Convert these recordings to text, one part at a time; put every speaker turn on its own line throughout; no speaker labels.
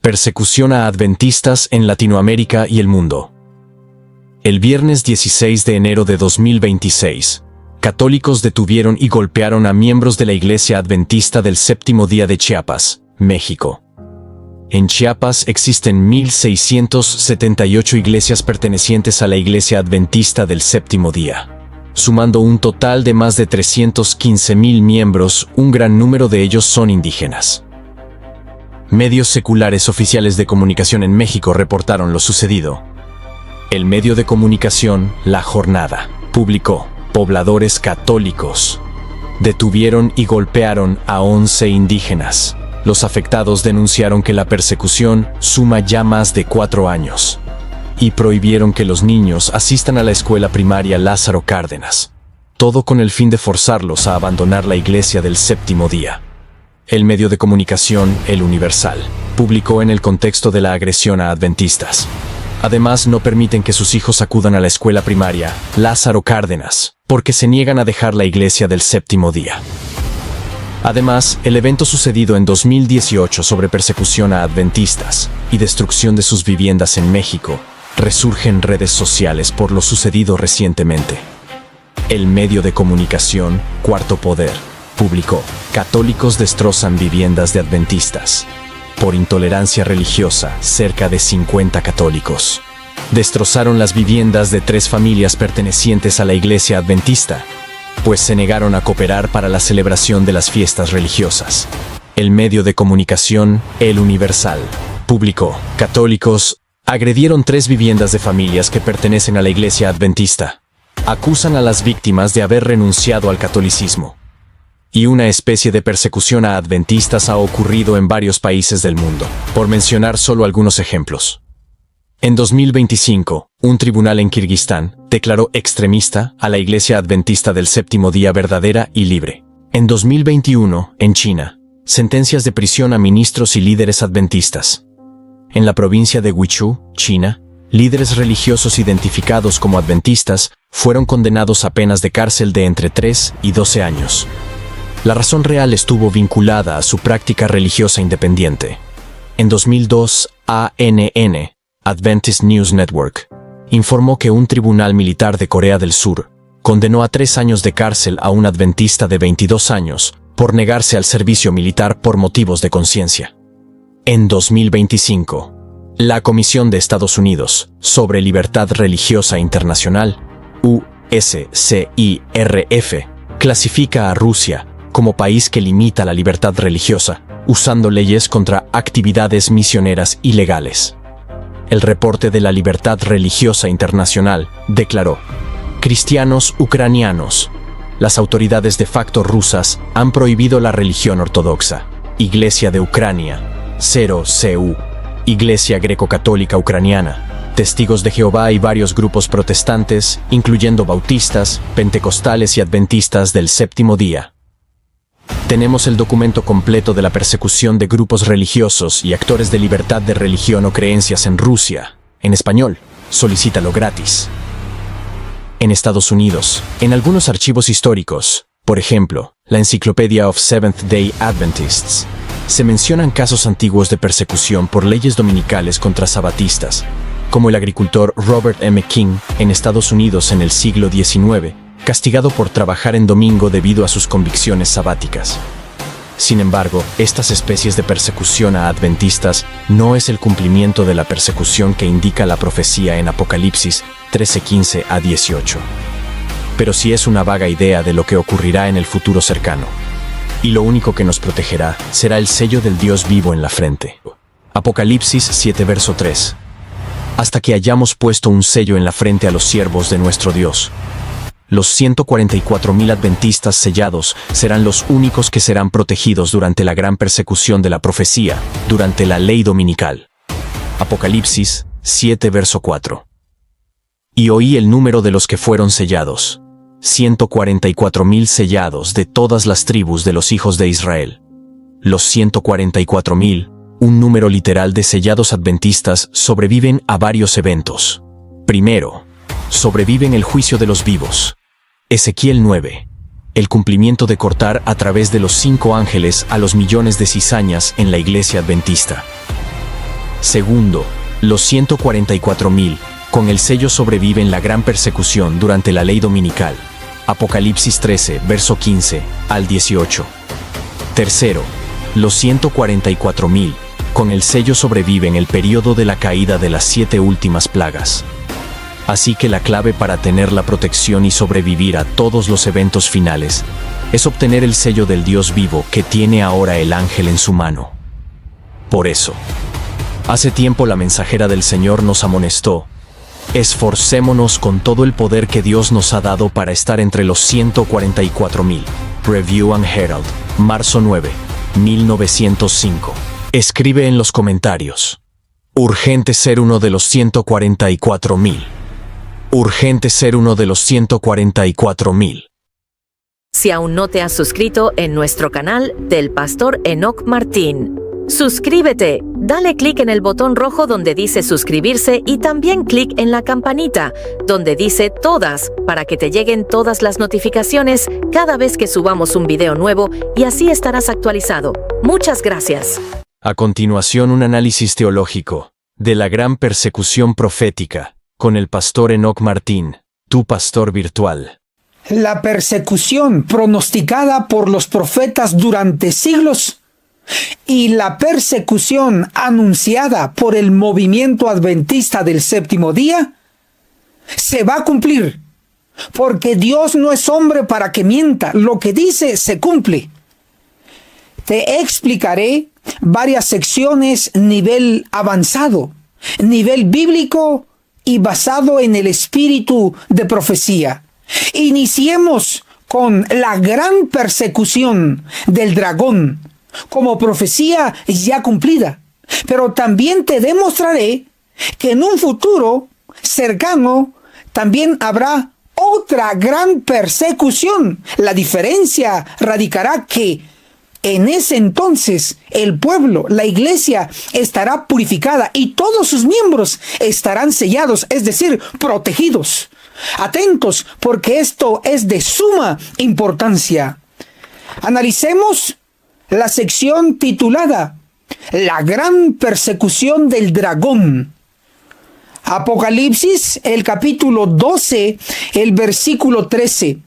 Persecución a adventistas en Latinoamérica y el mundo. El viernes 16 de enero de 2026, católicos detuvieron y golpearon a miembros de la Iglesia Adventista del Séptimo Día de Chiapas, México. En Chiapas existen 1,678 iglesias pertenecientes a la Iglesia Adventista del Séptimo Día, sumando un total de más de 315,000 miembros. Un gran número de ellos son indígenas. Medios seculares oficiales de comunicación en México reportaron lo sucedido. El medio de comunicación La Jornada publicó: pobladores católicos detuvieron y golpearon a 11 indígenas. Los afectados denunciaron que la persecución suma ya más de 4 años y prohibieron que los niños asistan a la escuela primaria Lázaro Cárdenas, todo con el fin de forzarlos a abandonar la iglesia del Séptimo Día. El medio de comunicación El Universal publicó en el contexto de la agresión a adventistas. Además, no permiten que sus hijos acudan a la escuela primaria Lázaro Cárdenas, porque se niegan a dejar la iglesia del Séptimo Día. Además, el evento sucedido en 2018 sobre persecución a adventistas y destrucción de sus viviendas en México resurge en redes sociales por lo sucedido recientemente. El medio de comunicación Cuarto Poder publicó: católicos destrozan viviendas de adventistas. Por intolerancia religiosa, cerca de 50 católicos destrozaron las viviendas de 3 familias pertenecientes a la iglesia adventista, pues se negaron a cooperar para la celebración de las fiestas religiosas. El medio de comunicación El Universal publicó: católicos agredieron 3 viviendas de familias que pertenecen a la iglesia adventista. Acusan a las víctimas de haber renunciado al catolicismo. Y una especie de persecución a adventistas ha ocurrido en varios países del mundo, por mencionar solo algunos ejemplos. En 2025, un tribunal en Kirguistán declaró extremista a la Iglesia Adventista del Séptimo Día verdadera y libre. En 2021, en China, sentencias de prisión a ministros y líderes adventistas. En la provincia de Guizhou, China, líderes religiosos identificados como adventistas fueron condenados a penas de cárcel de entre 3 y 12 años. La razón real estuvo vinculada a su práctica religiosa independiente. En 2002, ANN, Adventist News Network, informó que un tribunal militar de Corea del Sur condenó a 3 años de cárcel a un adventista de 22 años por negarse al servicio militar por motivos de conciencia. En 2025, la Comisión de Estados Unidos sobre Libertad Religiosa Internacional, USCIRF, clasifica a Rusia como país que limita la libertad religiosa, usando leyes contra actividades misioneras ilegales. El reporte de la Libertad Religiosa Internacional declaró: cristianos ucranianos. Las autoridades de facto rusas han prohibido la religión ortodoxa. Iglesia de Ucrania, 0CU, Iglesia Greco-Católica Ucraniana, Testigos de Jehová y varios grupos protestantes, incluyendo bautistas, pentecostales y adventistas del Séptimo Día. Tenemos el documento completo de la persecución de grupos religiosos y actores de libertad de religión o creencias en Rusia, en español. Solicítalo gratis. En Estados Unidos, en algunos archivos históricos, por ejemplo, la Encyclopedia of Seventh-day Adventists, se mencionan casos antiguos de persecución por leyes dominicales contra sabatistas, como el agricultor Robert M. King en Estados Unidos en el siglo XIX, castigado por trabajar en domingo debido a sus convicciones sabáticas. Sin embargo, estas especies de persecución a adventistas no es el cumplimiento de la persecución que indica la profecía en Apocalipsis 13:15 a 18. Pero sí es una vaga idea de lo que ocurrirá en el futuro cercano. Y lo único que nos protegerá será el sello del Dios vivo en la frente. Apocalipsis 7 verso 3. Hasta que hayamos puesto un sello en la frente a los siervos de nuestro Dios. Los 144,000 adventistas sellados serán los únicos que serán protegidos durante la gran persecución de la profecía, durante la ley dominical. Apocalipsis 7 verso 4. Y oí el número de los que fueron sellados: 144,000 sellados de todas las tribus de los hijos de Israel. Los 144,000, un número literal de sellados adventistas, sobreviven a varios eventos. Primero, sobreviven el juicio de los vivos. Ezequiel 9. El cumplimiento de cortar a través de los 5 ángeles a los millones de cizañas en la iglesia adventista. Segundo, los 144,000, con el sello sobreviven la gran persecución durante la ley dominical. Apocalipsis 13, verso 15 al 18. Tercero, los 144,000, con el sello sobreviven el periodo de la caída de las 7 últimas plagas. Así que la clave para tener la protección y sobrevivir a todos los eventos finales es obtener el sello del Dios vivo que tiene ahora el ángel en su mano. Por eso, hace tiempo la mensajera del Señor nos amonestó: esforcémonos con todo el poder que Dios nos ha dado para estar entre los 144,000. Review and Herald, marzo 9, 1905. Escribe en los comentarios: urgente ser uno de los 144,000. Urgente ser uno de los 144,000.
Si aún no te has suscrito en nuestro canal del Pastor Enoc Martín, suscríbete, dale clic en el botón rojo donde dice suscribirse y también clic en la campanita donde dice todas para que te lleguen todas las notificaciones cada vez que subamos un video nuevo y así estarás actualizado. Muchas gracias.
A continuación, un análisis teológico de la gran persecución profética con el Pastor Enoc Martín, tu pastor virtual.
La persecución pronosticada por los profetas durante siglos y la persecución anunciada por el movimiento adventista del séptimo día se va a cumplir, porque Dios no es hombre para que mienta, lo que dice se cumple. Te explicaré varias secciones nivel avanzado, nivel bíblico y basado en el espíritu de profecía. Iniciemos con la gran persecución del dragón como profecía ya cumplida, pero también te demostraré que en un futuro cercano también habrá otra gran persecución. La diferencia radicará que en ese entonces el pueblo, la iglesia, estará purificada y todos sus miembros estarán sellados, es decir, protegidos. Atentos, porque esto es de suma importancia. Analicemos la sección titulada La gran persecución del dragón. Apocalipsis, el capítulo 12, el versículo 13.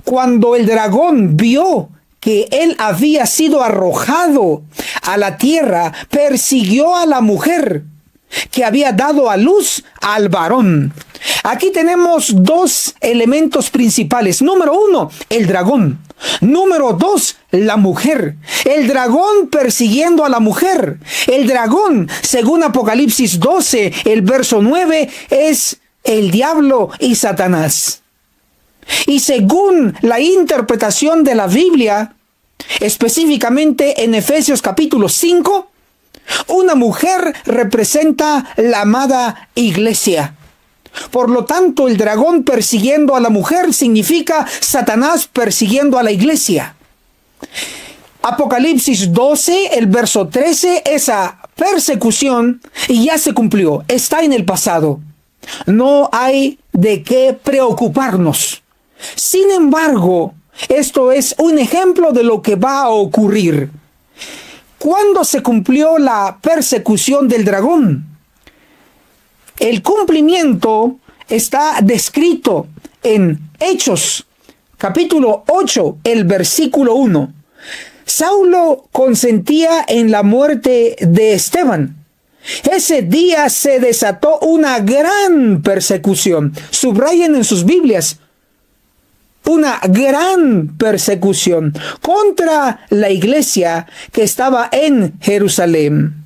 Cuando el dragón vio que él había sido arrojado a la tierra, persiguió a la mujer que había dado a luz al varón. Aquí tenemos dos elementos principales. Número 1, el dragón. Número 2, la mujer. El dragón persiguiendo a la mujer. El dragón, según Apocalipsis 12, el verso 9, es el diablo y Satanás. Y según la interpretación de la Biblia, específicamente en Efesios capítulo 5, una mujer representa la amada iglesia. Por lo tanto, el dragón persiguiendo a la mujer significa Satanás persiguiendo a la iglesia. Apocalipsis 12, el verso 13, esa persecución ya se cumplió, está en el pasado. No hay de qué preocuparnos. Sin embargo, esto es un ejemplo de lo que va a ocurrir. ¿Cuándo se cumplió la persecución del dragón? El cumplimiento está descrito en Hechos, capítulo 8, el versículo 1. Saulo consentía en la muerte de Esteban. Ese día se desató una gran persecución. Subrayen en sus Biblias. Una gran persecución contra la iglesia que estaba en Jerusalén.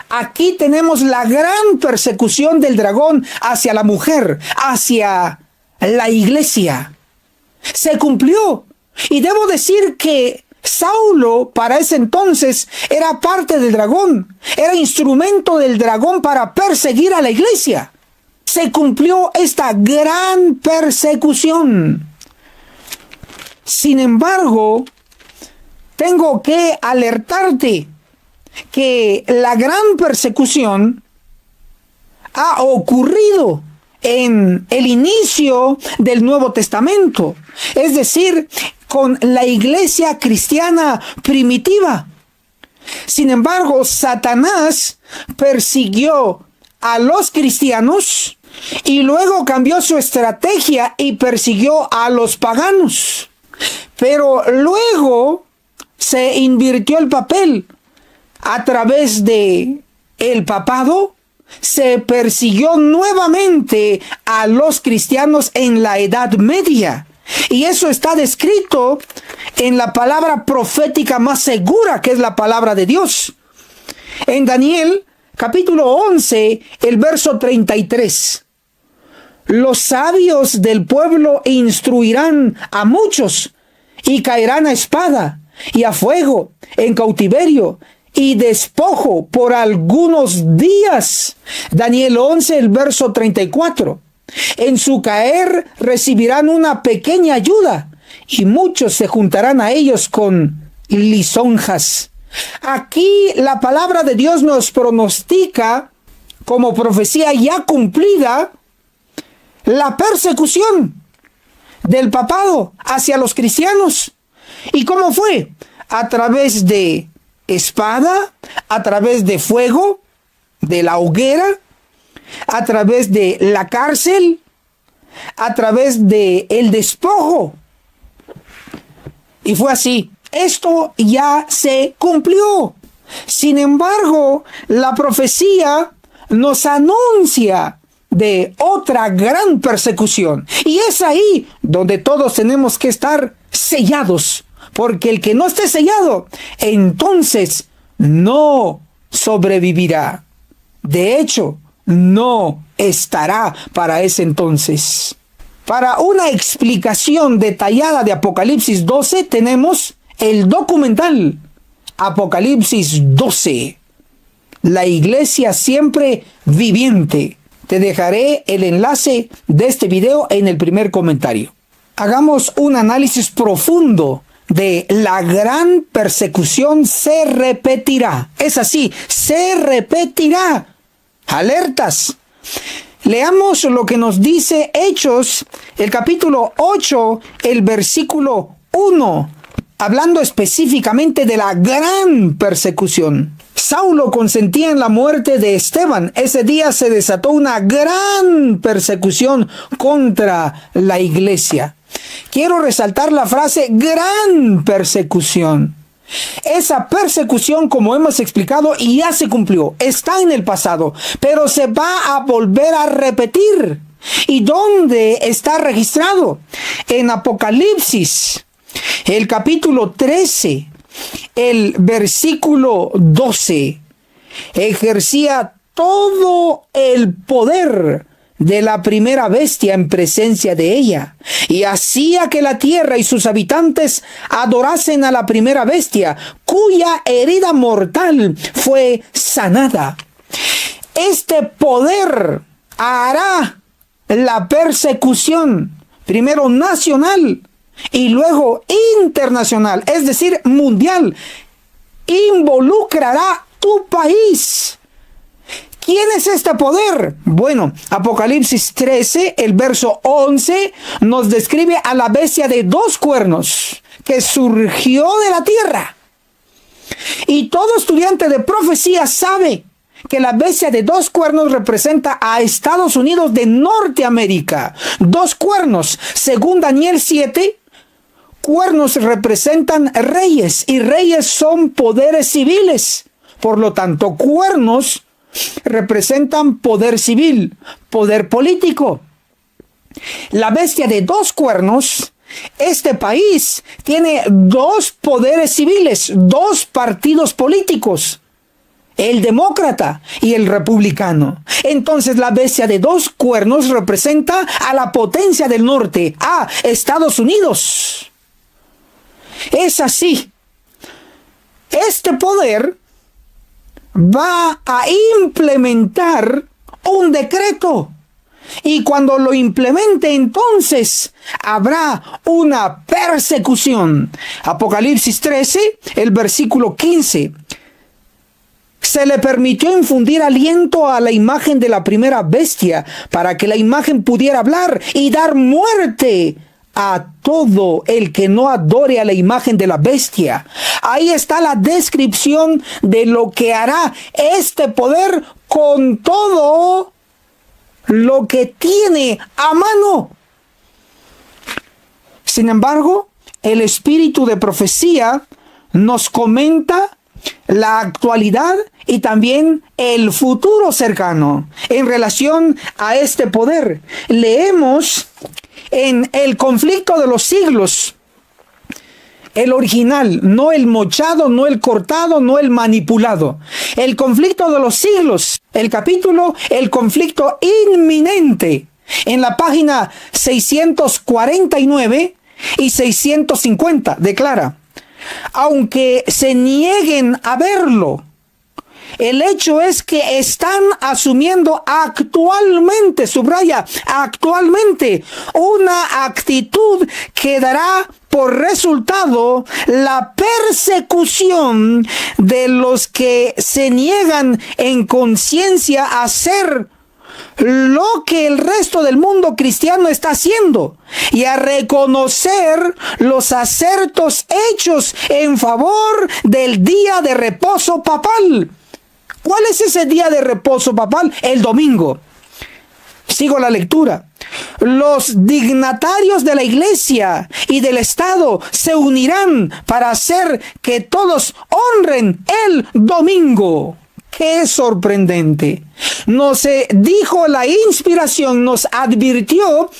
Aquí tenemos la gran persecución del dragón hacia la mujer, hacia la iglesia. Se cumplió. Y debo decir que Saulo para ese entonces era parte del dragón. Era instrumento del dragón para perseguir a la iglesia. Se cumplió esta gran persecución. Sin embargo, tengo que alertarte que la gran persecución ha ocurrido en el inicio del Nuevo Testamento, es decir, con la iglesia cristiana primitiva. Sin embargo, Satanás persiguió a los cristianos y luego cambió su estrategia y persiguió a los paganos. Pero luego se invirtió el papel. A través de el papado se persiguió nuevamente a los cristianos en la Edad Media. Y eso está descrito en la palabra profética más segura, que es la palabra de Dios. En Daniel, capítulo 11, el verso 33. Los sabios del pueblo instruirán a muchos, y caerán a espada, y a fuego, en cautiverio, y despojo por algunos días. Daniel 11, el verso 34. En su caer recibirán una pequeña ayuda, y muchos se juntarán a ellos con lisonjas. Aquí la palabra de Dios nos pronostica, como profecía ya cumplida, la persecución del papado hacia los cristianos. ¿Y cómo fue? A través de espada, a través de fuego, de la hoguera, a través de la cárcel, a través de el despojo. Y fue así. Esto ya se cumplió. Sin embargo, la profecía nos anuncia de otra gran persecución. Y es ahí donde todos tenemos que estar sellados. Porque el que no esté sellado, entonces no sobrevivirá. De hecho, no estará para ese entonces. Para una explicación detallada de Apocalipsis 12, tenemos el documental Apocalipsis 12. La iglesia siempre viviente. Te dejaré el enlace de este video en el primer comentario. Hagamos un análisis profundo de la gran persecución. Se repetirá. Es así, se repetirá. Alertas. Leamos lo que nos dice Hechos, el capítulo 8, el versículo 1, hablando específicamente de la gran persecución. Saulo consentía en la muerte de Esteban. Ese día se desató una gran persecución contra la iglesia. Quiero resaltar la frase gran persecución. Esa persecución, como hemos explicado, ya se cumplió, está en el pasado, pero se va a volver a repetir. ¿Y dónde está registrado? En Apocalipsis, el capítulo 13, el versículo 12. Ejercía todo el poder de la primera bestia en presencia de ella, y hacía que la tierra y sus habitantes adorasen a la primera bestia, cuya herida mortal fue sanada. Este poder hará la persecución, primero nacional y luego internacional, es decir, mundial. Involucrará tu país. ¿Quién es este poder? Bueno, Apocalipsis 13, el verso 11, nos describe a la bestia de 2 cuernos que surgió de la tierra. Y todo estudiante de profecía sabe que la bestia de 2 cuernos representa a Estados Unidos de Norteamérica. 2 cuernos, según Daniel 7, cuernos representan reyes, y reyes son poderes civiles. Por lo tanto, cuernos representan poder civil, poder político. La bestia de 2 cuernos, este país tiene 2 poderes civiles, 2 partidos políticos, el demócrata y el republicano. Entonces la bestia de 2 cuernos representa a la potencia del norte, a Estados Unidos. Es así. Este poder va a implementar un decreto, y cuando lo implemente, entonces habrá una persecución. Apocalipsis 13, el versículo 15. Se le permitió infundir aliento a la imagen de la primera bestia, para que la imagen pudiera hablar y dar muerte a todo el que no adore a la imagen de la bestia. Ahí está la descripción de lo que hará este poder con todo lo que tiene a mano. Sin embargo, el espíritu de profecía nos comenta la actualidad y también el futuro cercano en relación a este poder. Leemos en el conflicto de los siglos, el original, no el mochado, no el cortado, no el manipulado. El conflicto de los siglos, el capítulo, el conflicto inminente, en la página 649 y 650, declara: aunque se nieguen a verlo, el hecho es que están asumiendo actualmente, subraya, actualmente, una actitud que dará por resultado la persecución de los que se niegan en conciencia a hacer lo que el resto del mundo cristiano está haciendo y a reconocer los acertos hechos en favor del día de reposo papal. ¿Cuál es ese día de reposo papal? El domingo. Sigo la lectura. Los dignatarios de la iglesia y del Estado se unirán para hacer que todos honren el domingo. ¡Qué sorprendente! Nos dijo la inspiración, nos advirtió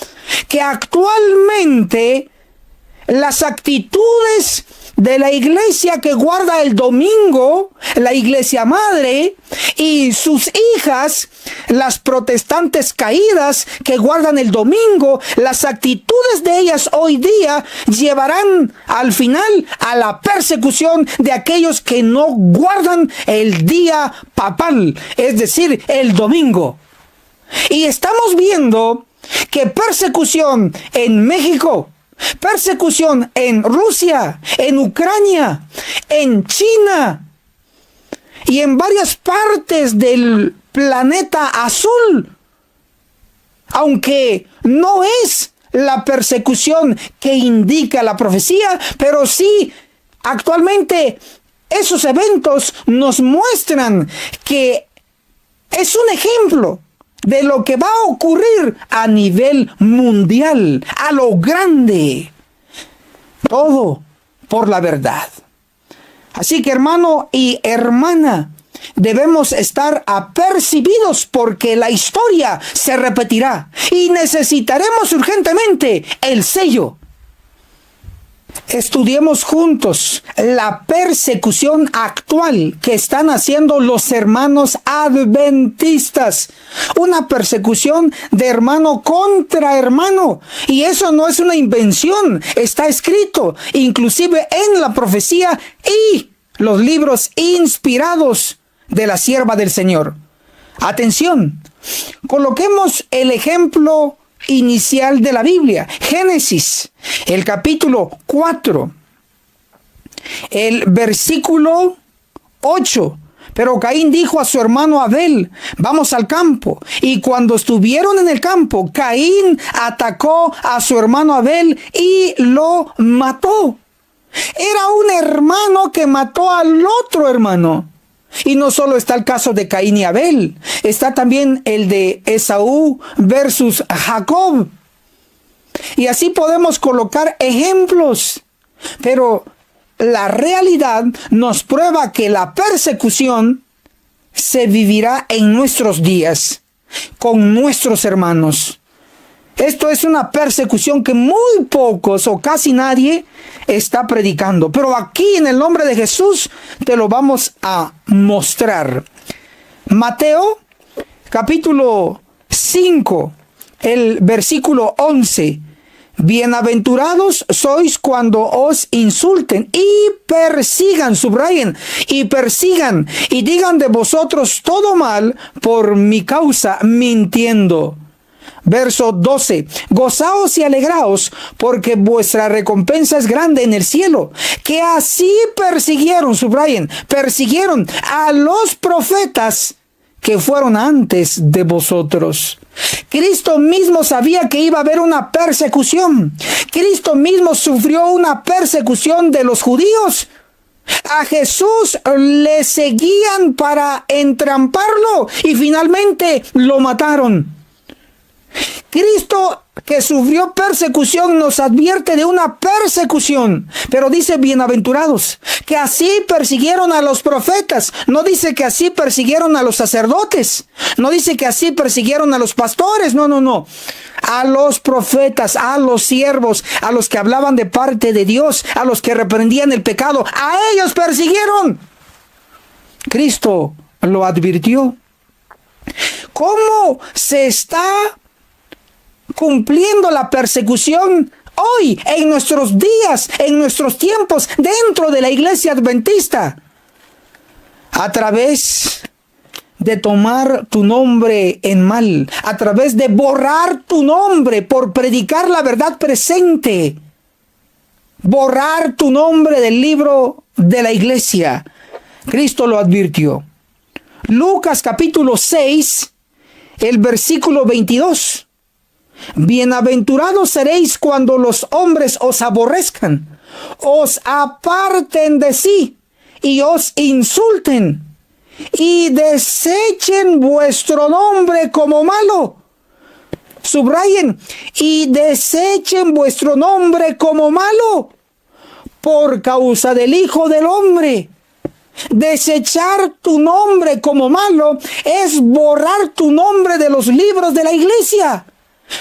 que actualmente las actitudes de la iglesia que guarda el domingo, la iglesia madre, y sus hijas, las protestantes caídas que guardan el domingo, las actitudes de ellas hoy día llevarán al final a la persecución de aquellos que no guardan el día papal, es decir, el domingo. Y estamos viendo que persecución en México, persecución en Rusia, en Ucrania, en China y en varias partes del planeta azul, aunque no es la persecución que indica la profecía, pero sí actualmente esos eventos nos muestran que es un ejemplo de lo que va a ocurrir a nivel mundial, a lo grande. Todo por la verdad. Así que, hermano y hermana, debemos estar apercibidos porque la historia se repetirá y necesitaremos urgentemente el sello. Estudiemos juntos la persecución actual que están haciendo los hermanos adventistas. Una persecución de hermano contra hermano. Y eso no es una invención. Está escrito inclusive en la profecía y los libros inspirados de la sierva del Señor. Atención. Coloquemos el ejemplo inicial de la Biblia, Génesis, el capítulo 4, el versículo 8. Pero Caín dijo a su hermano Abel: vamos al campo. Y cuando estuvieron en el campo, Caín atacó a su hermano Abel y lo mató. Era un hermano que mató al otro hermano. Y no solo está el caso de Caín y Abel, está también el de Esaú versus Jacob. Y así podemos colocar ejemplos. Pero la realidad nos prueba que la persecución se vivirá en nuestros días, con nuestros hermanos. Esto es una persecución que muy pocos o casi nadie está predicando. Pero aquí en el nombre de Jesús te lo vamos a mostrar. Mateo capítulo 5, el versículo 11. Bienaventurados sois cuando os insulten y persigan, subrayen, y persigan y digan de vosotros todo mal por mi causa, mintiendo. Verso 12. Gozaos y alegraos, porque vuestra recompensa es grande en el cielo, que así persiguieron, subrayen, persiguieron a los profetas que fueron antes de vosotros. Cristo mismo sabía que iba a haber una persecución. Cristo mismo sufrió una persecución de los judíos. A Jesús le seguían para entramparlo y finalmente lo mataron. Cristo, que sufrió persecución, nos advierte de una persecución, pero dice bienaventurados, que así persiguieron a los profetas. No dice que así persiguieron a los sacerdotes, no dice que así persiguieron a los pastores, no. A los profetas, a los siervos, a los que hablaban de parte de Dios, a los que reprendían el pecado, a ellos persiguieron. Cristo lo advirtió. ¿Cómo se está cumpliendo la persecución hoy, en nuestros días, en nuestros tiempos, dentro de la iglesia adventista? A través de tomar tu nombre en mal, a través de borrar tu nombre por predicar la verdad presente, borrar tu nombre del libro de la iglesia. Cristo lo advirtió. Lucas capítulo 6, el versículo 22. Bienaventurados seréis cuando los hombres os aborrezcan, os aparten de sí y os insulten y desechen vuestro nombre como malo. Subrayen, y desechen vuestro nombre como malo por causa del Hijo del Hombre. Desechar tu nombre como malo es borrar tu nombre de los libros de la iglesia.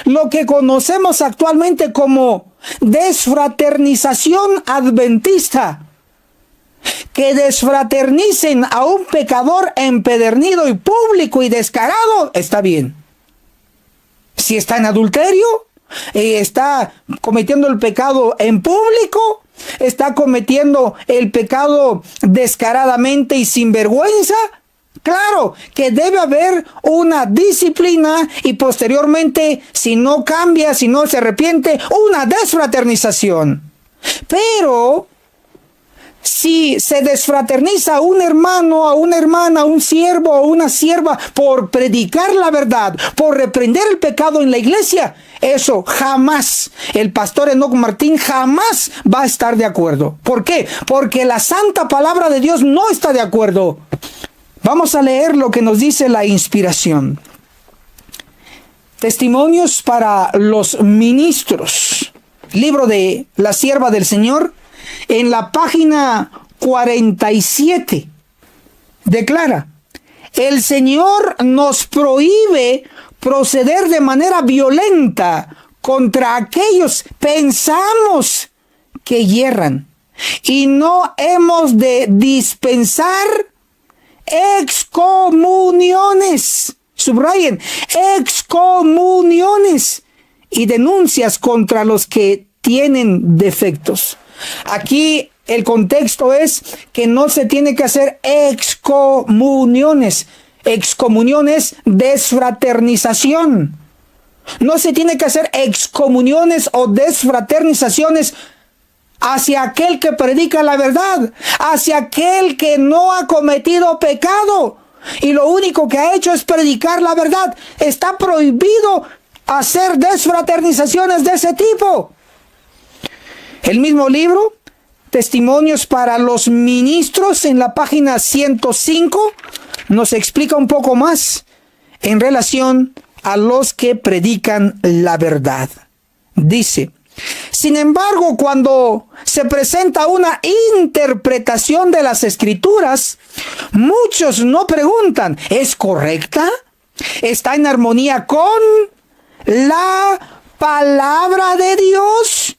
Lo que conocemos actualmente como desfraternización adventista. Que desfraternicen a un pecador empedernido y público y descarado, está bien. Si está en adulterio, está cometiendo el pecado en público, está cometiendo el pecado descaradamente y sin vergüenza, claro que debe haber una disciplina y posteriormente, si no cambia, si no se arrepiente, una desfraternización. Pero si se desfraterniza a un hermano, a una hermana, a un siervo o una sierva por predicar la verdad, por reprender el pecado en la iglesia, eso jamás, el pastor Enoc Martín jamás va a estar de acuerdo. ¿Por qué? Porque la santa palabra de Dios no está de acuerdo. Vamos a leer lo que nos dice la inspiración. Testimonios para los ministros. Libro de la sierva del Señor. En la página 47 declara: el Señor nos prohíbe proceder de manera violenta contra aquellos pensamos que hierran, y no hemos de dispensar excomuniones, subrayen, excomuniones y denuncias contra los que tienen defectos. Aquí el contexto es que no se tiene que hacer excomuniones. Excomunión es desfraternización. No se tiene que hacer excomuniones o desfraternizaciones hacia aquel que predica la verdad, hacia aquel que no ha cometido pecado y lo único que ha hecho es predicar la verdad. Está prohibido hacer desfraternizaciones de ese tipo. El mismo libro, Testimonios para los ministros, en la página 105, nos explica un poco más en relación a los que predican la verdad. Dice: sin embargo, cuando se presenta una interpretación de las Escrituras, muchos no preguntan, ¿es correcta? ¿Está en armonía con la palabra de Dios?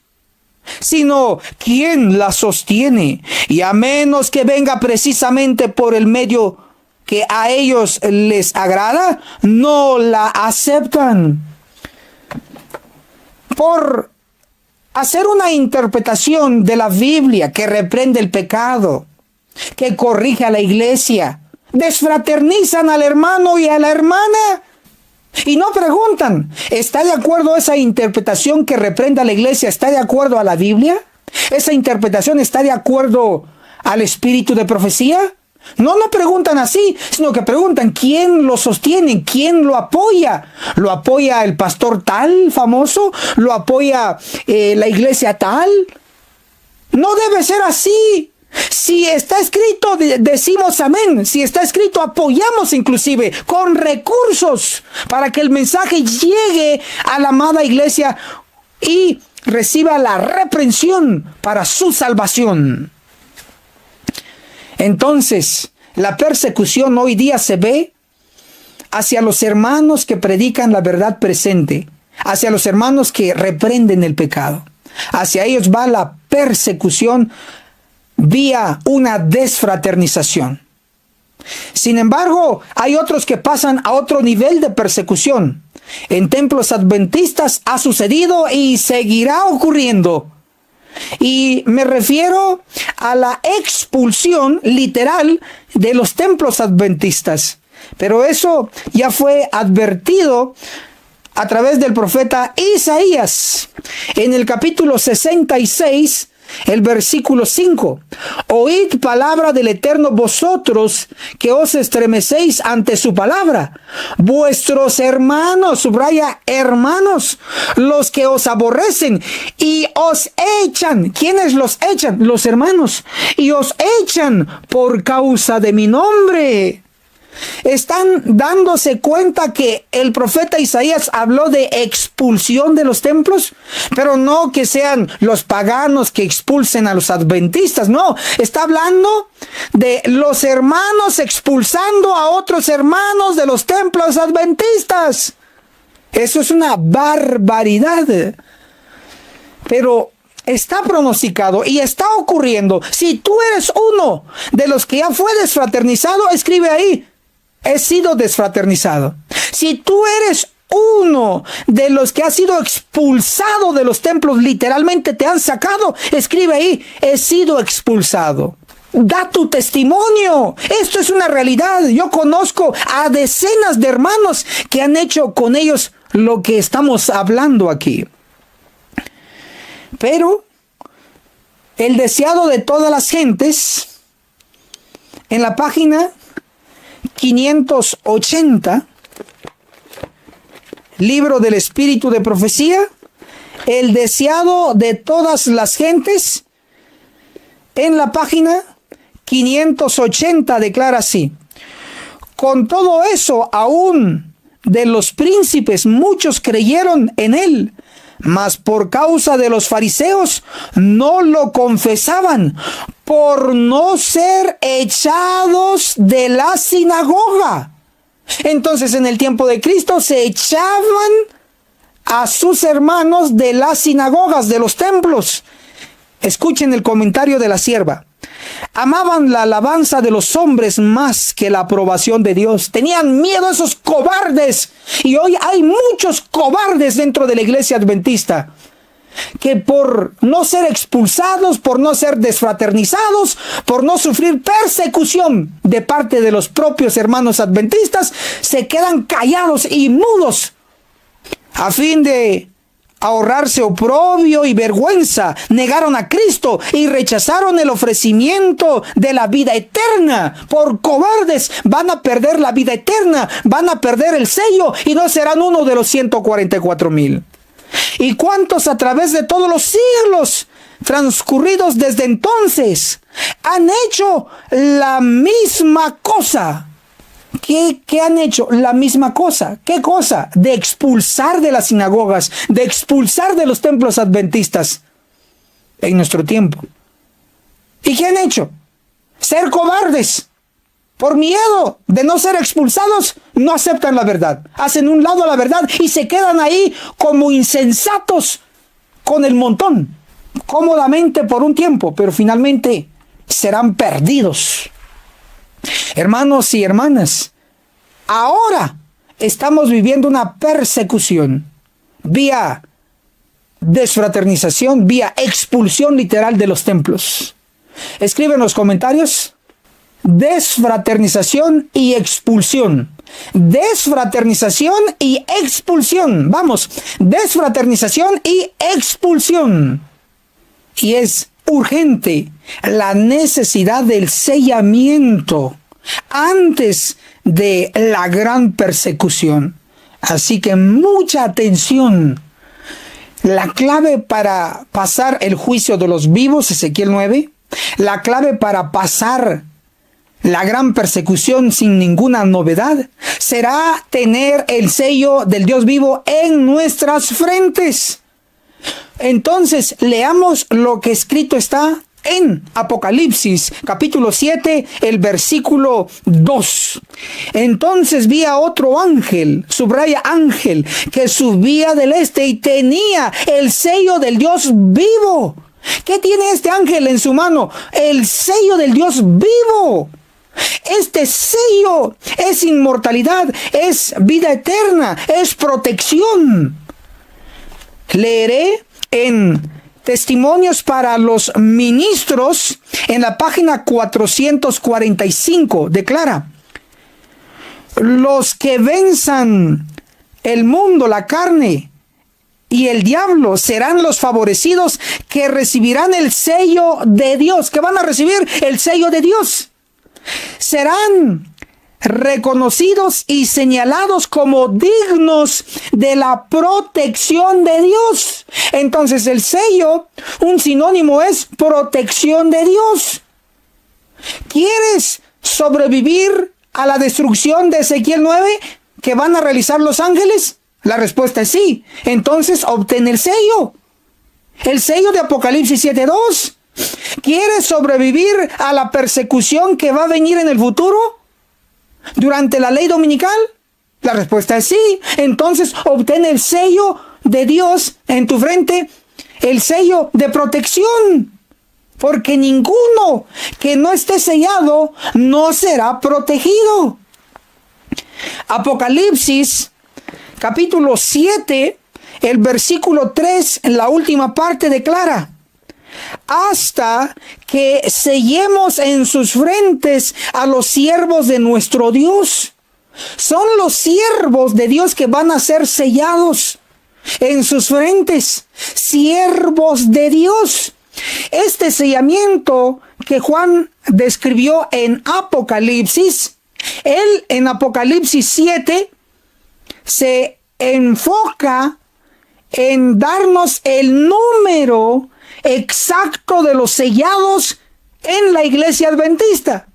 Sino, ¿quién la sostiene? Y a menos que venga precisamente por el medio que a ellos les agrada, no la aceptan. Por hacer una interpretación de la Biblia que reprende el pecado, que corrige a la iglesia, desfraternizan al hermano y a la hermana. Y no preguntan, ¿está de acuerdo esa interpretación que reprende a la iglesia? ¿Está de acuerdo a la Biblia? ¿Esa interpretación está de acuerdo al espíritu de profecía? No preguntan así, sino que preguntan quién lo sostiene, quién lo apoya. ¿Lo apoya el pastor tal famoso? ¿Lo apoya la iglesia tal? No debe ser así. Si está escrito, decimos amén. Si está escrito, apoyamos inclusive con recursos para que el mensaje llegue a la amada iglesia y reciba la reprensión para su salvación. Entonces, la persecución hoy día se ve hacia los hermanos que predican la verdad presente, hacia los hermanos que reprenden el pecado. Hacia ellos va la persecución vía una desfraternización. Sin embargo, hay otros que pasan a otro nivel de persecución. En templos adventistas ha sucedido y seguirá ocurriendo. Y me refiero a la expulsión literal de los templos adventistas. Pero eso ya fue advertido a través del profeta Isaías. En el capítulo 66, el versículo 5. Oíd palabra del Eterno vosotros que os estremecéis ante su palabra. Vuestros hermanos, subraya hermanos, los que os aborrecen y os echan. ¿Quiénes los echan? Los hermanos. Y os echan por causa de mi nombre. Están dándose cuenta que el profeta Isaías habló de expulsión de los templos, pero no que sean los paganos que expulsen a los adventistas, no, está hablando de los hermanos expulsando a otros hermanos de los templos adventistas. Eso es una barbaridad, pero está pronosticado y está ocurriendo. Si tú eres uno de los que ya fue desfraternizado, escribe ahí: he sido desfraternizado. Si tú eres uno de los que ha sido expulsado de los templos, literalmente te han sacado, escribe ahí: he sido expulsado. Da tu testimonio. Esto es una realidad. Yo conozco a decenas de hermanos que han hecho con ellos lo que estamos hablando aquí. Pero el deseado de todas las gentes, en la página 580, libro del Espíritu de Profecía, el deseado de todas las gentes, en la página 580 declara así: con todo eso, aún de los príncipes muchos creyeron en él, mas por causa de los fariseos no lo confesaban, por no ser echados de la sinagoga. Entonces, en el tiempo de Cristo se echaban a sus hermanos de las sinagogas, de los templos. Escuchen el comentario de la sierva. Amaban la alabanza de los hombres más que la aprobación de Dios. Tenían miedo a esos cobardes. Y hoy hay muchos cobardes dentro de la iglesia adventista, que por no ser expulsados, por no ser desfraternizados, por no sufrir persecución de parte de los propios hermanos adventistas, se quedan callados y mudos a fin de ahorrarse oprobio y vergüenza. Negaron a Cristo y rechazaron el ofrecimiento de la vida eterna. Por cobardes van a perder la vida eterna, van a perder el sello y no serán uno de los 144,000. ¿Y cuántos a través de todos los siglos transcurridos desde entonces han hecho la misma cosa? ¿Qué han hecho? La misma cosa. ¿Qué cosa? De expulsar de las sinagogas, de expulsar de los templos adventistas en nuestro tiempo. ¿Y qué han hecho? Ser cobardes. Por miedo de no ser expulsados, no aceptan la verdad. Hacen un lado la verdad y se quedan ahí como insensatos con el montón, cómodamente por un tiempo, pero finalmente serán perdidos. Hermanos y hermanas, ahora estamos viviendo una persecución vía desfraternización, vía expulsión literal de los templos. Escribe en los comentarios: desfraternización y expulsión. Desfraternización y expulsión. Vamos, desfraternización y expulsión. Y es urgente la necesidad del sellamiento antes de la gran persecución. Así que mucha atención. La clave para pasar el juicio de los vivos, Ezequiel 9, la clave para pasar la gran persecución sin ninguna novedad, será tener el sello del Dios vivo en nuestras frentes. Entonces, leamos lo que escrito está en Apocalipsis, capítulo 7, el versículo 2. Entonces vi a otro ángel, subraya ángel, que subía del este y tenía el sello del Dios vivo. ¿Qué tiene este ángel en su mano? El sello del Dios vivo. Este sello es inmortalidad, es vida eterna, es protección. Leeré en Testimonios para los Ministros, en la página 445, declara: los que venzan el mundo, la carne y el diablo serán los favorecidos que recibirán el sello de Dios, que van a recibir el sello de Dios. Serán reconocidos y señalados como dignos de la protección de Dios. Entonces el sello, un sinónimo es protección de Dios. ¿Quieres sobrevivir a la destrucción de Ezequiel 9 que van a realizar los ángeles? La respuesta es sí. Entonces obtén el sello de Apocalipsis 7:2. ¿Quieres sobrevivir a la persecución que va a venir en el futuro durante la ley dominical? La respuesta es sí. Entonces obtén el sello de Dios en tu frente, el sello de protección, porque ninguno que no esté sellado no será protegido. Apocalipsis capítulo 7, el versículo 3, en la última parte declara: hasta que sellemos en sus frentes a los siervos de nuestro Dios. Son los siervos de Dios que van a ser sellados en sus frentes, siervos de Dios. Este sellamiento que Juan describió en Apocalipsis, él en Apocalipsis 7 se enfoca en darnos el número exacto de los sellados en la iglesia adventista.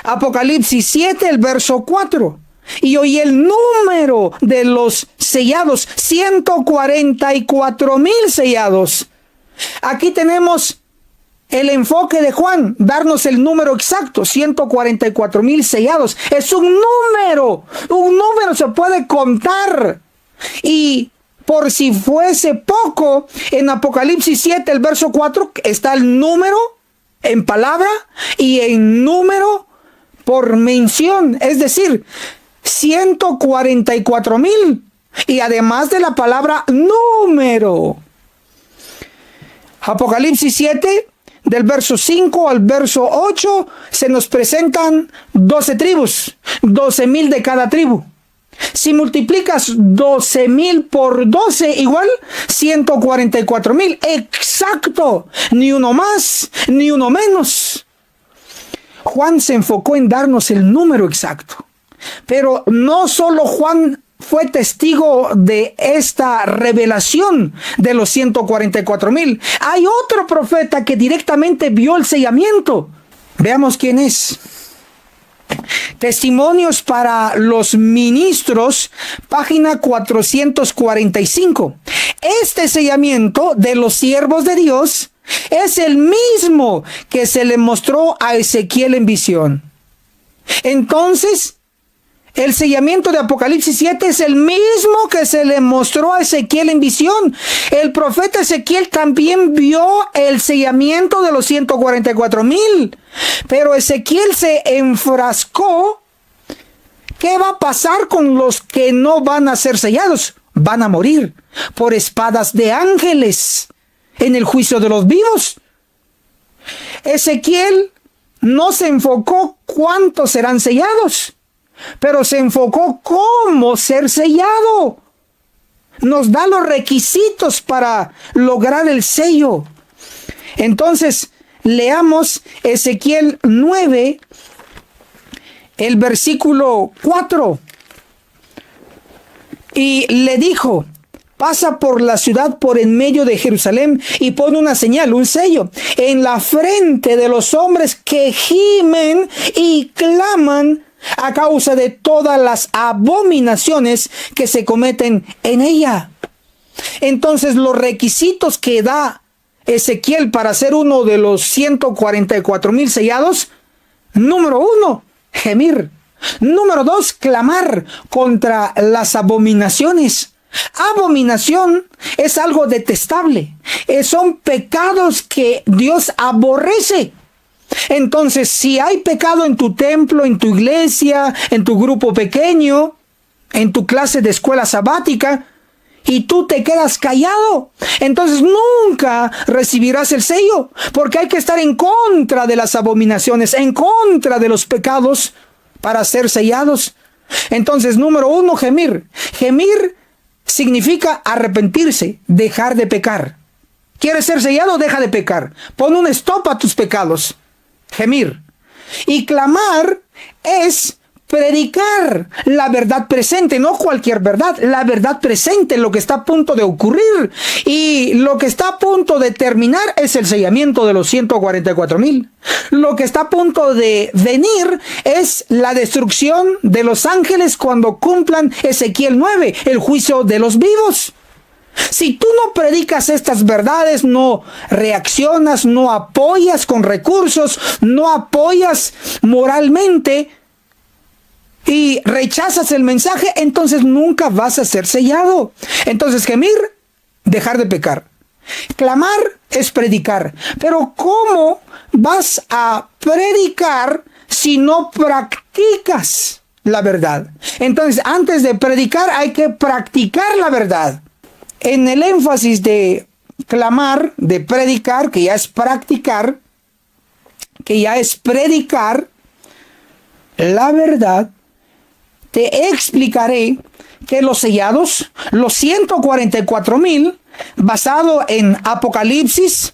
Apocalipsis 7, el verso 4. Y oí el número de los sellados, 144,000 sellados. Aquí tenemos el enfoque de Juan, darnos el número exacto, 144,000 sellados. Es un número se puede contar. Y por si fuese poco, en Apocalipsis 7, el verso 4, está el número en palabra y en número por mención. Es decir, 144,000. Y además de la palabra número. Apocalipsis 7, del verso 5 al verso 8, se nos presentan 12 tribus, 12,000 de cada tribu. Si multiplicas 12,000 por 12, igual 144,000. Exacto. Ni uno más, ni uno menos. Juan se enfocó en darnos el número exacto. Pero no solo Juan fue testigo de esta revelación de los 144,000. Hay otro profeta que directamente vio el sellamiento. Veamos quién es. Testimonios para los Ministros, página 445. Este sellamiento de los siervos de Dios es el mismo que se le mostró a Ezequiel en visión. Entonces, el sellamiento de Apocalipsis 7 es el mismo que se le mostró a Ezequiel en visión. El profeta Ezequiel también vio el sellamiento de los 144,000. Pero Ezequiel se enfrascó. ¿Qué va a pasar con los que no van a ser sellados? Van a morir por espadas de ángeles en el juicio de los vivos. Ezequiel no se enfocó cuántos serán sellados, pero se enfocó cómo ser sellado. Nos da los requisitos para lograr el sello. Entonces, leamos Ezequiel 9, el versículo 4. Y le dijo: pasa por la ciudad por en medio de Jerusalén y pon una señal, un sello, en la frente de los hombres que gimen y claman a causa de todas las abominaciones que se cometen en ella. Entonces, los requisitos que da Ezequiel para ser uno de los 144,000 sellados: número 1, gemir. Número 2, clamar contra las abominaciones. Abominación es algo detestable. Son pecados que Dios aborrece. Entonces, si hay pecado en tu templo, en tu iglesia, en tu grupo pequeño, en tu clase de escuela sabática, y tú te quedas callado, entonces nunca recibirás el sello, porque hay que estar en contra de las abominaciones, en contra de los pecados para ser sellados. Entonces, número 1, gemir. Gemir significa arrepentirse, dejar de pecar. ¿Quieres ser sellado? Deja de pecar. Pon un stop a tus pecados. Gemir. Y clamar es predicar la verdad presente, no cualquier verdad, la verdad presente, lo que está a punto de ocurrir. Y lo que está a punto de terminar es el sellamiento de los 144,000. Lo que está a punto de venir es la destrucción de los ángeles cuando cumplan Ezequiel 9, el juicio de los vivos. Si tú no predicas estas verdades, no reaccionas, no apoyas con recursos, no apoyas moralmente y rechazas el mensaje, entonces nunca vas a ser sellado. Entonces, gemir, dejar de pecar. Clamar es predicar. Pero ¿cómo vas a predicar si no practicas la verdad? Entonces, antes de predicar hay que practicar la verdad. En el énfasis de clamar, de predicar, que ya es practicar, que ya es predicar la verdad, te explicaré que los sellados, los 144,000, basado en Apocalipsis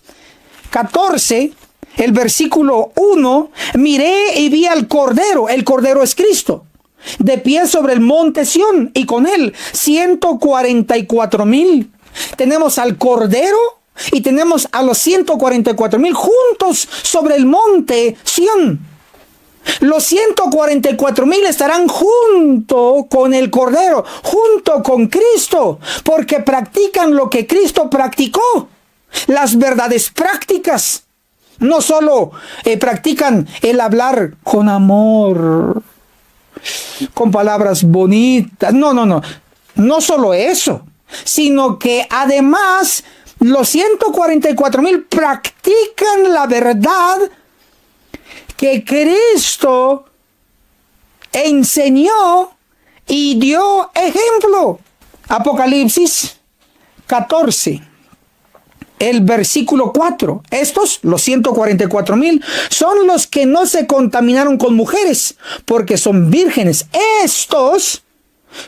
14, el versículo 1, miré y vi al Cordero, el Cordero es Cristo, de pie sobre el monte Sión, y con él 144,000. Tenemos al Cordero y tenemos a los 144,000 juntos sobre el monte Sión. Los 144,000 estarán junto con el Cordero, junto con Cristo, porque practican lo que Cristo practicó, las verdades prácticas. No solo practican el hablar con amor, con palabras bonitas, no solo eso, sino que además los 144,000 practican la verdad que Cristo enseñó y dio ejemplo. Apocalipsis 14, el versículo 4. Estos, los 144,000, son los que no se contaminaron con mujeres, porque son vírgenes. Estos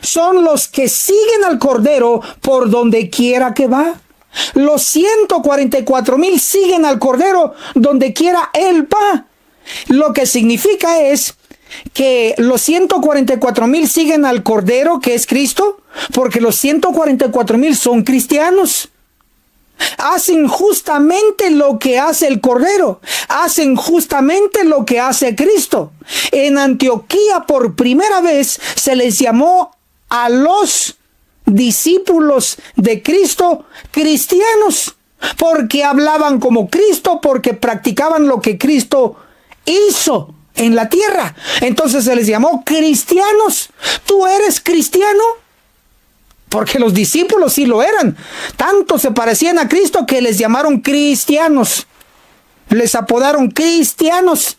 son los que siguen al Cordero por donde quiera que va. Los 144,000 siguen al Cordero donde quiera Él va. Lo que significa es que los 144,000 siguen al Cordero, que es Cristo, porque los 144,000 son cristianos. Hacen justamente lo que hace el Cordero, hacen justamente lo que hace Cristo. En Antioquía, por primera vez, se les llamó a los discípulos de Cristo cristianos, porque hablaban como Cristo, porque practicaban lo que Cristo hizo en la tierra. Entonces se les llamó cristianos. ¿Tú eres cristiano? Porque los discípulos sí lo eran. Tanto se parecían a Cristo que les llamaron cristianos. Les apodaron cristianos.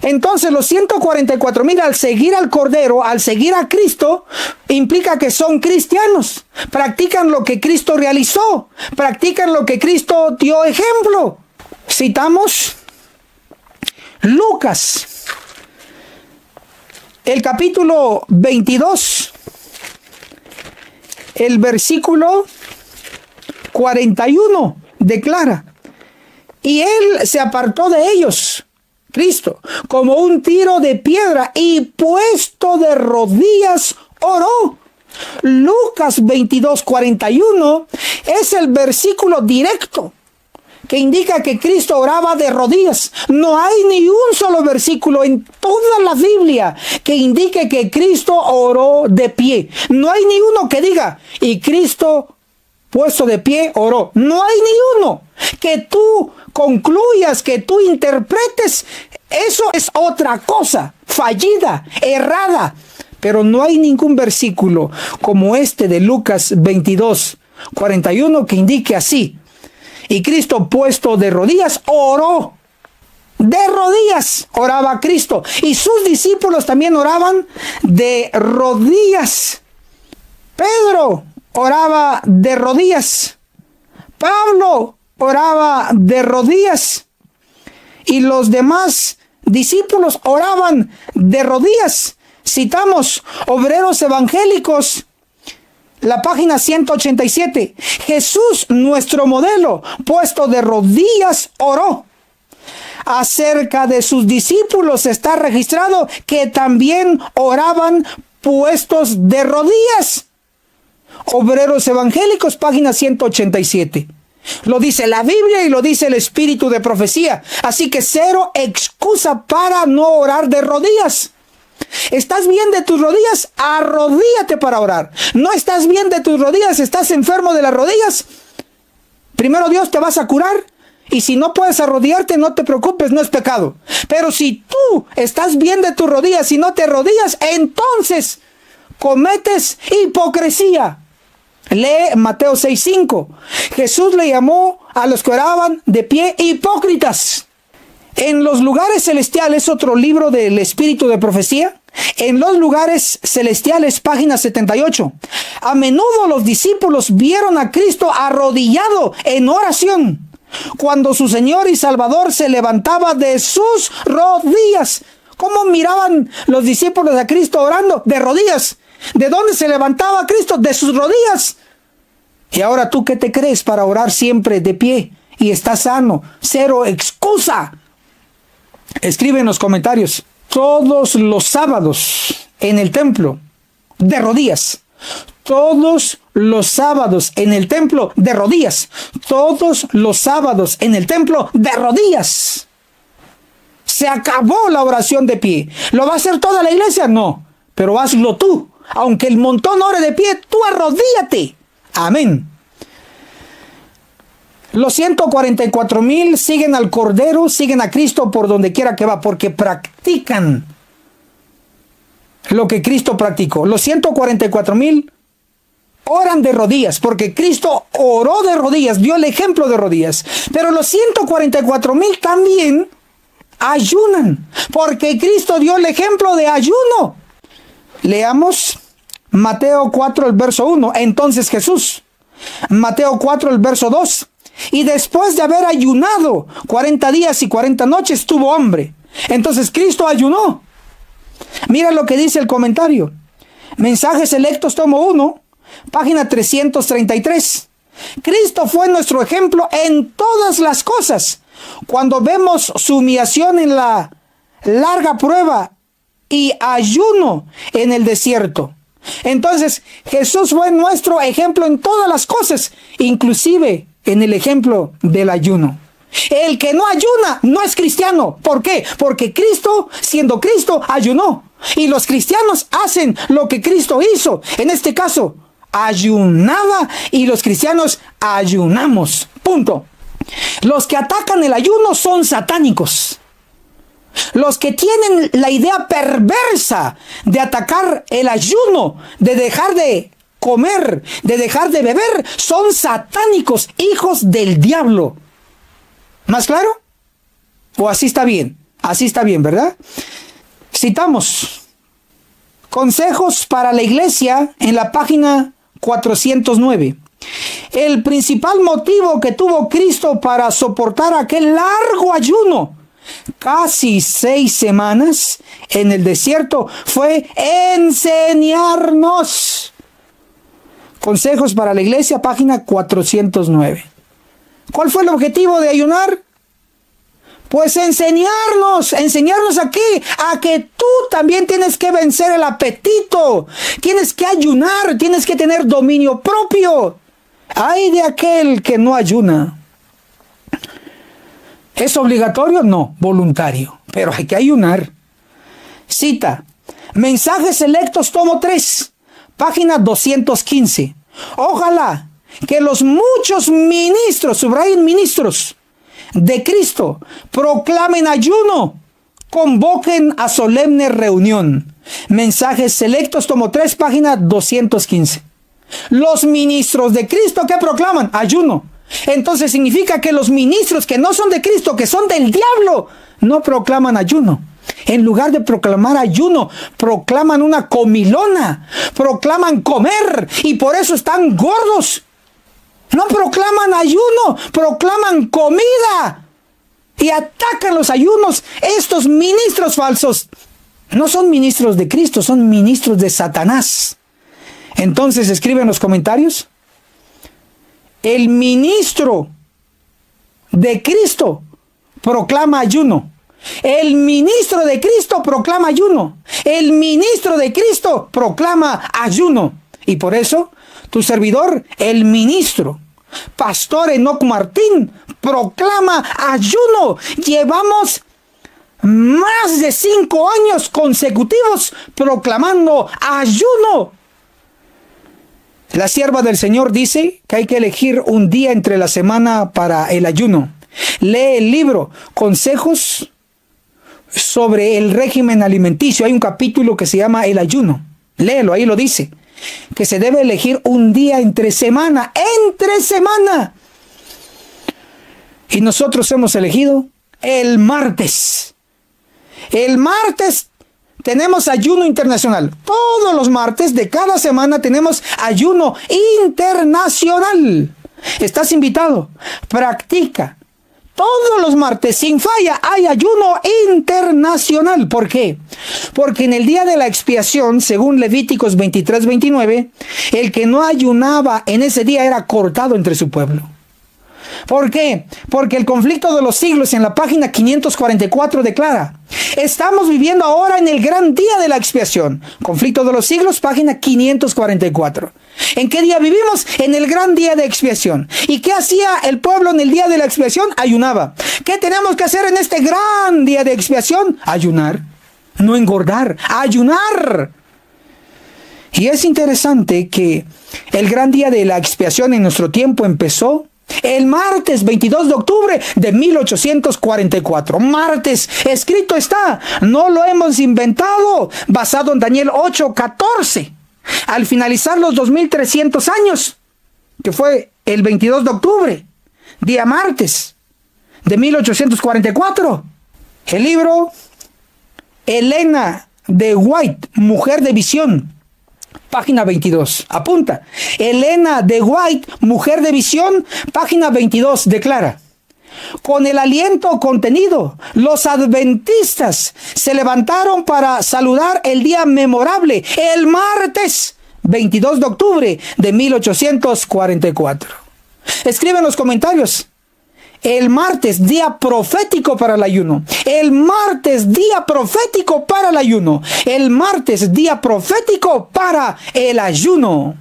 Entonces los 144,000 al seguir al Cordero, al seguir a Cristo, implica que son cristianos. Practican lo que Cristo realizó. Practican lo que Cristo dio ejemplo. Citamos Lucas, el capítulo 22, el versículo 41, declara: Y él se apartó de ellos, Cristo, como un tiro de piedra, y puesto de rodillas oró. Lucas 22:41 es el versículo directo que indica que Cristo oraba de rodillas. No hay ni un solo versículo en toda la Biblia que indique que Cristo oró de pie. No hay ni uno que diga, y Cristo puesto de pie oró. No hay ni uno que tú concluyas, que tú interpretes. Eso es otra cosa, fallida, errada. Pero no hay ningún versículo como este de Lucas 22:41 que indique así. Y Cristo puesto de rodillas oró. De rodillas oraba Cristo. Y sus discípulos también oraban de rodillas. Pedro oraba de rodillas. Pablo oraba de rodillas. Y los demás discípulos oraban de rodillas. Citamos Obreros Evangélicos, la página 187. Jesús, nuestro modelo, puesto de rodillas, oró. Acerca de sus discípulos está registrado que también oraban puestos de rodillas. Obreros Evangélicos, página 187. Lo dice la Biblia y lo dice el Espíritu de Profecía. Así que cero excusa para no orar de rodillas. ¿Estás bien de tus rodillas? Arrodíllate para orar. ¿No estás bien de tus rodillas? ¿Estás enfermo de las rodillas? Primero Dios te vas a curar. Y si no puedes arrodillarte, no te preocupes, no es pecado. Pero si tú estás bien de tus rodillas y no te arrodillas, entonces cometes hipocresía. Lee Mateo 6:5. Jesús le llamó a los que oraban de pie hipócritas. En los lugares celestiales, otro libro del Espíritu de Profecía, en los lugares celestiales, página 78. A menudo los discípulos vieron a Cristo arrodillado en oración, cuando su Señor y Salvador se levantaba de sus rodillas. ¿Cómo miraban los discípulos a Cristo orando? De rodillas. ¿De dónde se levantaba Cristo? De sus rodillas. Y ahora, ¿tú qué te crees para orar siempre de pie? Y estás sano. Cero excusa. Escribe en los comentarios. Todos los sábados en el templo, de rodillas. Todos los sábados en el templo, de rodillas. Todos los sábados en el templo, de rodillas. Se acabó la oración de pie. ¿Lo va a hacer toda la iglesia? No. Pero hazlo tú. Aunque el montón ore de pie, tú arrodíllate. Amén. Los 144,000 siguen al Cordero, siguen a Cristo por donde quiera que va, porque practican lo que Cristo practicó. Los 144,000 oran de rodillas, porque Cristo oró de rodillas, dio el ejemplo de rodillas. Pero los 144,000 también ayunan, porque Cristo dio el ejemplo de ayuno. Leamos Mateo 4, el verso 1. Entonces Jesús, Mateo 4, el verso 2. Y después de haber ayunado 40 días y 40 noches, tuvo hambre. Entonces Cristo ayunó. Mira lo que dice el comentario. Mensajes Selectos, tomo 1, página 333. Cristo fue nuestro ejemplo en todas las cosas. Cuando vemos su humillación en la larga prueba y ayuno en el desierto. Entonces, Jesús fue nuestro ejemplo en todas las cosas, inclusive en el ejemplo del ayuno. El que no ayuna no es cristiano. ¿Por qué? Porque Cristo, siendo Cristo, ayunó. Y los cristianos hacen lo que Cristo hizo. En este caso, ayunaba y los cristianos ayunamos. Punto. Los que atacan el ayuno son satánicos. Los que tienen la idea perversa de atacar el ayuno, de dejar de comer, de dejar de beber, son satánicos, hijos del diablo. ¿Más claro? ¿O así está bien? Así está bien, ¿verdad? Citamos Consejos para la Iglesia en la página 409. El principal motivo que tuvo Cristo para soportar aquel largo ayuno, casi 6 semanas en el desierto, fue enseñarnos. Consejos para la Iglesia, página 409. ¿Cuál fue el objetivo de ayunar? Pues enseñarnos aquí, a que tú también tienes que vencer el apetito, tienes que ayunar, tienes que tener dominio propio. Ay de aquel que no ayuna. ¿Es obligatorio? No, voluntario, pero hay que ayunar. Cita, Mensajes Selectos, tomo 3, página 215. Ojalá que los muchos ministros, subrayen ministros, de Cristo proclamen ayuno, convoquen a solemne reunión. Mensajes Selectos, tomo 3, página 215. Los ministros de Cristo que proclaman ayuno. Entonces significa que los ministros que no son de Cristo, que son del diablo, no proclaman ayuno. En lugar de proclamar ayuno, proclaman una comilona, proclaman comer y por eso están gordos. No proclaman ayuno, proclaman comida y atacan los ayunos. Estos ministros falsos no son ministros de Cristo, son ministros de Satanás. Entonces escribe en los comentarios: el ministro de Cristo proclama ayuno. El ministro de Cristo proclama ayuno. El ministro de Cristo proclama ayuno. Y por eso, tu servidor, el ministro, Pastor Enoc Martín, proclama ayuno. Llevamos más de 5 años consecutivos proclamando ayuno. La sierva del Señor dice que hay que elegir un día entre la semana para el ayuno. Lee el libro Consejos sobre el régimen alimenticio. Hay un capítulo que se llama El ayuno. Léelo, ahí lo dice. Que se debe elegir un día entre semana. ¡Entre semana! Y nosotros hemos elegido el martes. El martes tenemos ayuno internacional. Todos los martes de cada semana tenemos ayuno internacional. Estás invitado. Practica. Todos los martes, sin falla, hay ayuno internacional. ¿Por qué? Porque en el día de la expiación, según Levíticos 23-29, el que no ayunaba en ese día era cortado entre su pueblo. ¿Por qué? Porque el conflicto de los siglos en la página 544 declara: estamos viviendo ahora en el gran día de la expiación. Conflicto de los siglos, página 544. ¿En qué día vivimos? En el gran día de expiación. ¿Y qué hacía el pueblo en el día de la expiación? Ayunaba. ¿Qué tenemos que hacer en este gran día de expiación? Ayunar. No engordar, ayunar. Y es interesante que el gran día de la expiación en nuestro tiempo empezó el martes 22 de octubre de 1844. Martes, escrito está, no lo hemos inventado, basado en Daniel 8:14. Al finalizar los 2300 años, que fue el 22 de octubre, día martes de 1844, el libro Elena de White, Mujer de Visión, página 22, apunta. Elena de White, Mujer de Visión, página 22, declara: con el aliento contenido, los adventistas se levantaron para saludar el día memorable, el martes 22 de octubre de 1844. Escribe en los comentarios: el martes, día profético para el ayuno. El martes, día profético para el ayuno. El martes, día profético para el ayuno.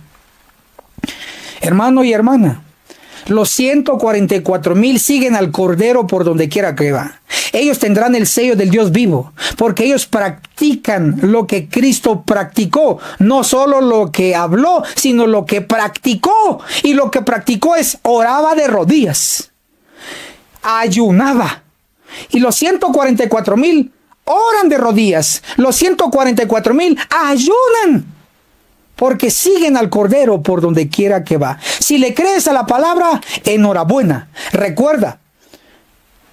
Hermano y hermana, los 144,000 siguen al Cordero por donde quiera que va. Ellos tendrán el sello del Dios vivo, porque ellos practican lo que Cristo practicó. No solo lo que habló, sino lo que practicó. Y lo que practicó es oraba de rodillas, ayunaba. Y los 144,000 oran de rodillas. Los 144,000 ayunan, porque siguen al Cordero por donde quiera que va. Si le crees a la palabra, enhorabuena. Recuerda,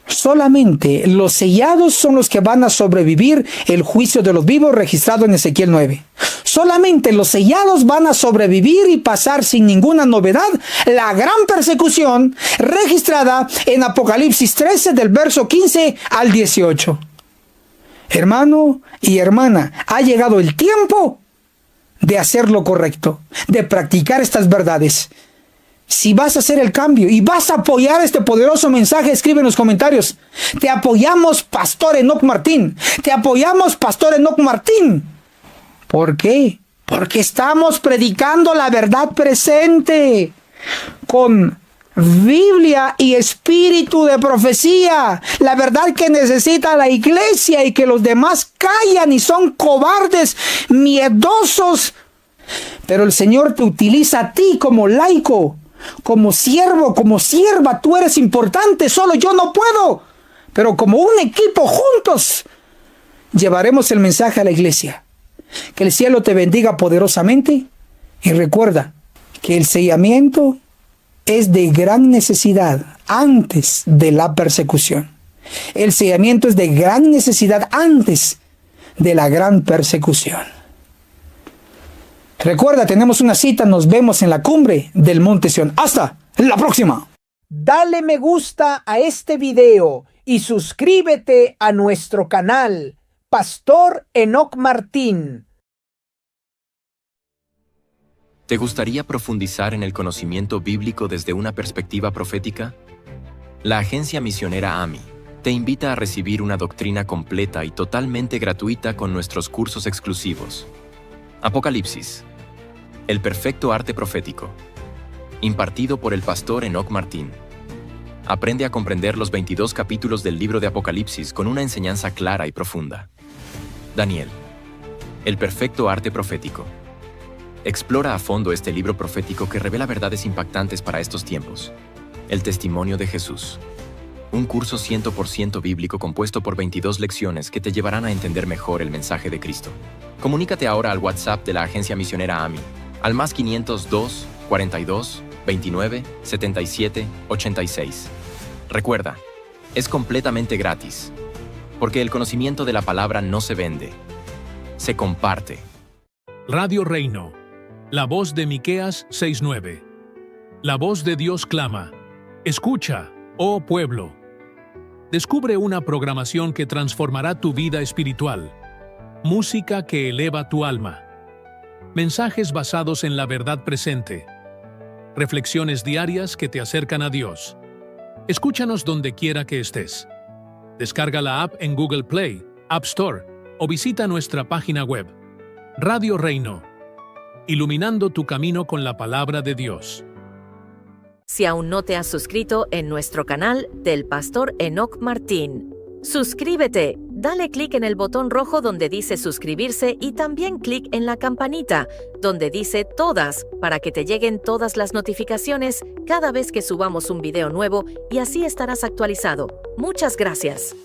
solamente los sellados son los que van a sobrevivir el juicio de los vivos registrado en Ezequiel 9. Solamente los sellados van a sobrevivir y pasar sin ninguna novedad la gran persecución registrada en Apocalipsis 13 del verso 15 al 18. Hermano y hermana, ha llegado el tiempo de hacer lo correcto, de practicar estas verdades. Si vas a hacer el cambio y vas a apoyar este poderoso mensaje, escribe en los comentarios: te apoyamos, Pastor Enoc Martín. Te apoyamos, Pastor Enoc Martín. ¿Por qué? Porque estamos predicando la verdad presente con Biblia y espíritu de profecía. La verdad que necesita la iglesia y que los demás callan y son cobardes, miedosos. Pero el Señor te utiliza a ti como laico, como siervo, como sierva. Tú eres importante, solo yo no puedo. Pero como un equipo juntos llevaremos el mensaje a la iglesia. Que el cielo te bendiga poderosamente. Y recuerda que el sellamiento es de gran necesidad antes de la persecución. El sellamiento es de gran necesidad antes de la gran persecución. Recuerda, tenemos una cita, nos vemos en la cumbre del Monte Sión. ¡Hasta la próxima! Dale me gusta a este video y suscríbete a nuestro canal, Pastor Enoc Martín.
¿Te gustaría profundizar en el conocimiento bíblico desde una perspectiva profética? La agencia misionera AMI te invita a recibir una doctrina completa y totalmente gratuita con nuestros cursos exclusivos. Apocalipsis, el perfecto arte profético, impartido por el pastor Enoc Martín. Aprende a comprender los 22 capítulos del libro de Apocalipsis con una enseñanza clara y profunda. Daniel, el perfecto arte profético. Explora a fondo este libro profético que revela verdades impactantes para estos tiempos. El testimonio de Jesús. Un curso 100% bíblico compuesto por 22 lecciones que te llevarán a entender mejor el mensaje de Cristo. Comunícate ahora al WhatsApp de la agencia misionera AMI, al más 502 42 29 77 86. Recuerda, es completamente gratis, porque el conocimiento de la palabra no se vende, se comparte.
Radio Reino, la voz de Miqueas 6:9. La voz de Dios clama: escucha, oh pueblo. Descubre una programación que transformará tu vida espiritual. Música que eleva tu alma. Mensajes basados en la verdad presente. Reflexiones diarias que te acercan a Dios. Escúchanos donde quiera que estés. Descarga la app en Google Play, App Store o visita nuestra página web. Radio Reino, iluminando tu camino con la palabra de Dios.
Si aún no te has suscrito en nuestro canal del Pastor Enoc Martín, suscríbete, dale clic en el botón rojo donde dice suscribirse y también clic en la campanita donde dice todas para que te lleguen todas las notificaciones cada vez que subamos un video nuevo y así estarás actualizado. Muchas gracias.